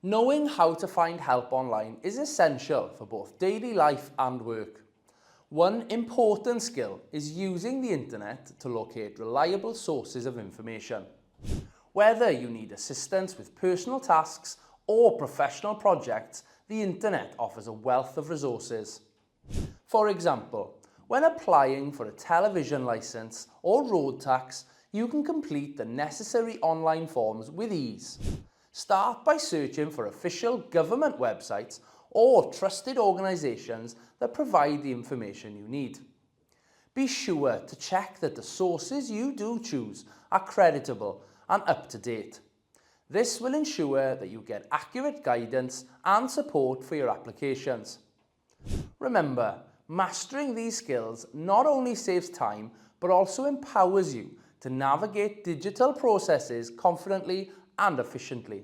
Knowing how to find help online is essential for both daily life and work. One important skill is using the internet to locate reliable sources of information. Whether you need assistance with personal tasks or professional projects, the internet offers a wealth of resources. For example, when applying for a television license or road tax, you can complete the necessary online forms with ease. Start by searching for official government websites or trusted organisations that provide the information you need. Be sure to check that the sources you do choose are creditable and up to date. This will ensure that you get accurate guidance and support for your applications. Remember, mastering these skills not only saves time but also empowers you to navigate digital processes confidently and efficiently.